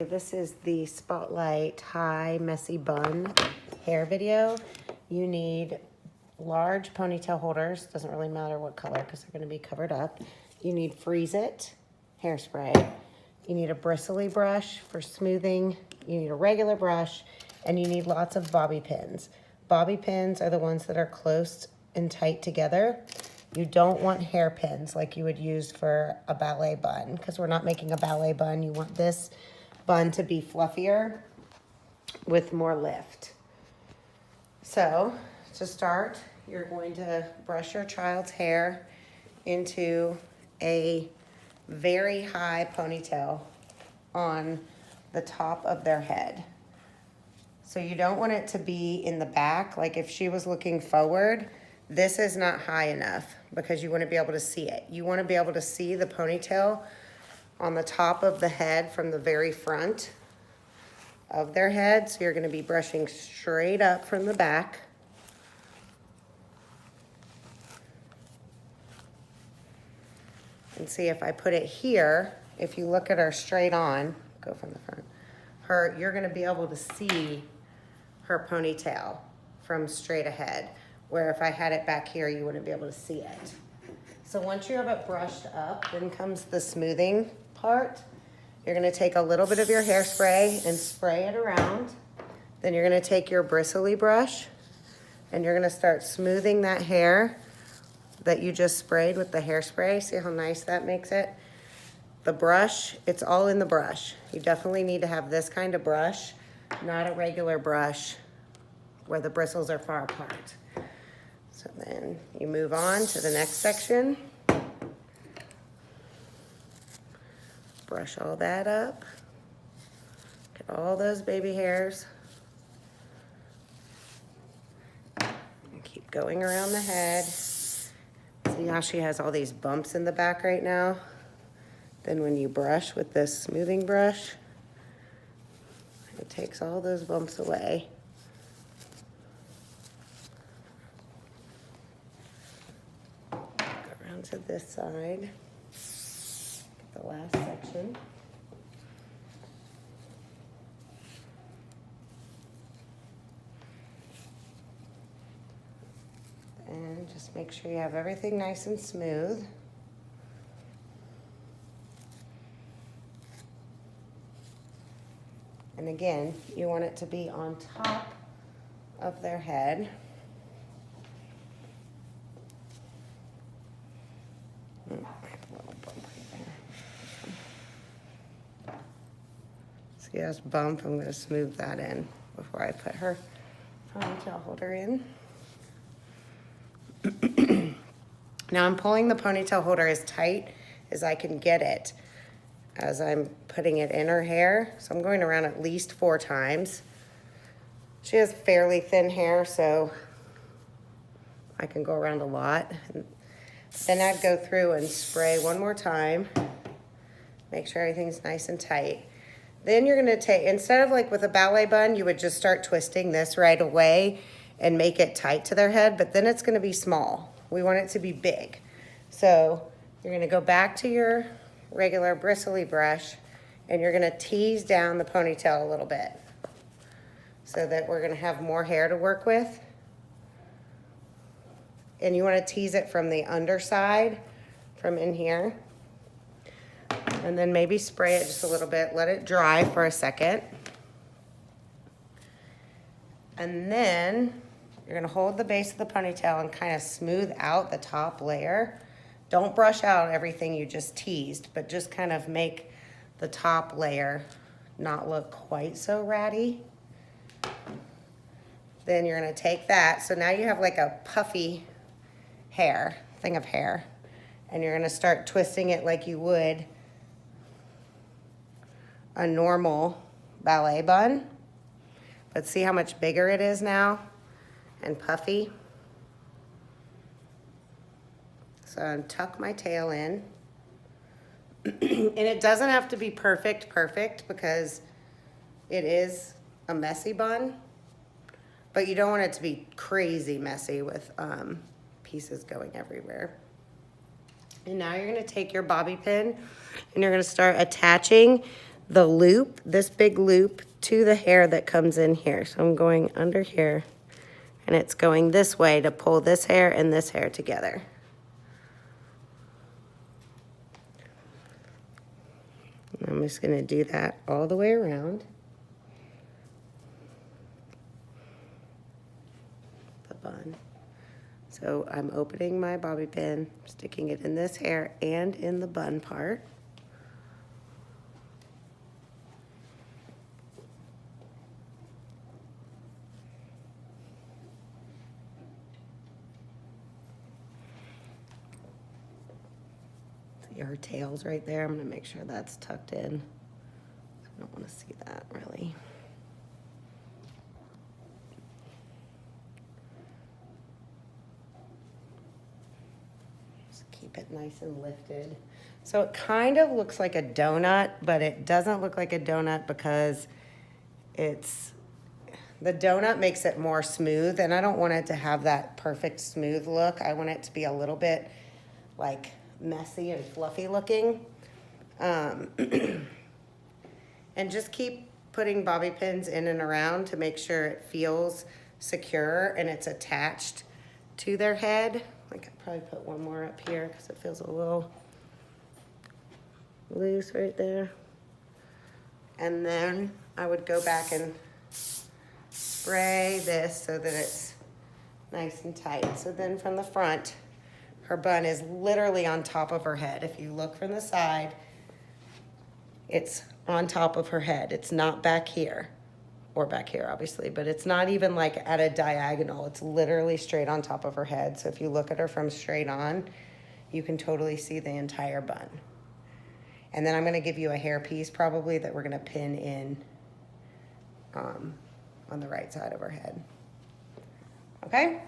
This is the Spotlight High Messy Bun hair video. You need large ponytail holders. Doesn't really matter what color because they're going to be covered up. You need Freeze It hairspray. You need a bristly brush for smoothing. You need a regular brush, and you need lots of bobby pins. Bobby pins are the ones that are close and tight together. You don't want hairpins like you would use for a ballet bun because we're not making a ballet bun. You want this bun to be fluffier with more lift. So to start, you're going to brush your child's hair into a very high ponytail on the top of their head. So you don't want it to be in the back. Like if she was looking forward, this is not high enough because you want to be able to see it. You want to be able to see the ponytail on the top of the head from the very front of their head. So you're going to be brushing straight up from the back. And see, if I put it here, if you look at her straight on, go from the front, you're going to be able to see her ponytail from straight ahead, where if I had it back here, you wouldn't be able to see it. So once you have it brushed up, then comes the smoothing part. You're going to take a little bit of your hairspray and spray it around. Then you're going to take your bristly brush and you're going to start smoothing that hair that you just sprayed with the hairspray. See how nice that makes it? The brush, it's all in the brush. You definitely need to have this kind of brush, not a regular brush where the bristles are far apart. So then you move on to the next section. Brush all that up. Get all those baby hairs. And keep going around the head. See how she has all these bumps in the back right now? Then when you brush with this smoothing brush, it takes all those bumps away. Go around to this side. The last section. And just make sure you have everything nice and smooth. And again, you want it to be on top of their head. See this bump? I'm going to smooth that in before I put her ponytail holder in. Now I'm pulling the ponytail holder as tight as I can get it as I'm putting it in her hair. So I'm going around at least 4 times. She has fairly thin hair, so I can go around a lot. Then I'd go through and spray one more time. Make sure everything's nice and tight. Then you're gonna take, instead of like with a ballet bun, you would just start twisting this right away and make it tight to their head, but then it's gonna be small. We want it to be big. So you're gonna go back to your regular bristly brush and you're gonna tease down the ponytail a little bit so that we're gonna have more hair to work with. And you wanna tease it from the underside, from in here. And then maybe spray it just a little bit, let it dry for a second. And then you're gonna hold the base of the ponytail and kind of smooth out the top layer. Don't brush out everything you just teased, but just kind of make the top layer not look quite so ratty. Then you're gonna take that. So now you have like a puffy thing of hair. And you're gonna start twisting it like you would a normal ballet bun. But see how much bigger it is now and puffy? So tuck my tail in. And it doesn't have to be perfect because it is a messy bun, but you don't want it to be crazy messy with pieces going everywhere. And now you're gonna take your bobby pin and you're gonna start attaching the loop, this big loop, to the hair that comes in here. So I'm going under here, and it's going this way to pull this hair and this hair together. And I'm just gonna do that all the way around the bun. So I'm opening my bobby pin, sticking it in this hair and in the bun part. See her tail's right there. I'm gonna make sure that's tucked in. I don't wanna see that really. Keep it nice and lifted. So it kind of looks like a donut, but it doesn't look like a donut because the donut makes it more smooth, and I don't want it to have that perfect smooth look. I want it to be a little bit like messy and fluffy looking. And just keep putting bobby pins in and around to make sure it feels secure and it's attached to their head. I could probably put one more up here because it feels a little loose right there. And then I would go back and spray this so that it's nice and tight. So then from the front, her bun is literally on top of her head. If you look from the side, it's on top of her head. It's not back here. Or back here, obviously, but it's not even like at a diagonal. It's literally straight on top of her head. So if you look at her from straight on, you can totally see the entire bun. And then I'm gonna give you a hair piece probably that we're gonna pin in on the right side of her head. Okay?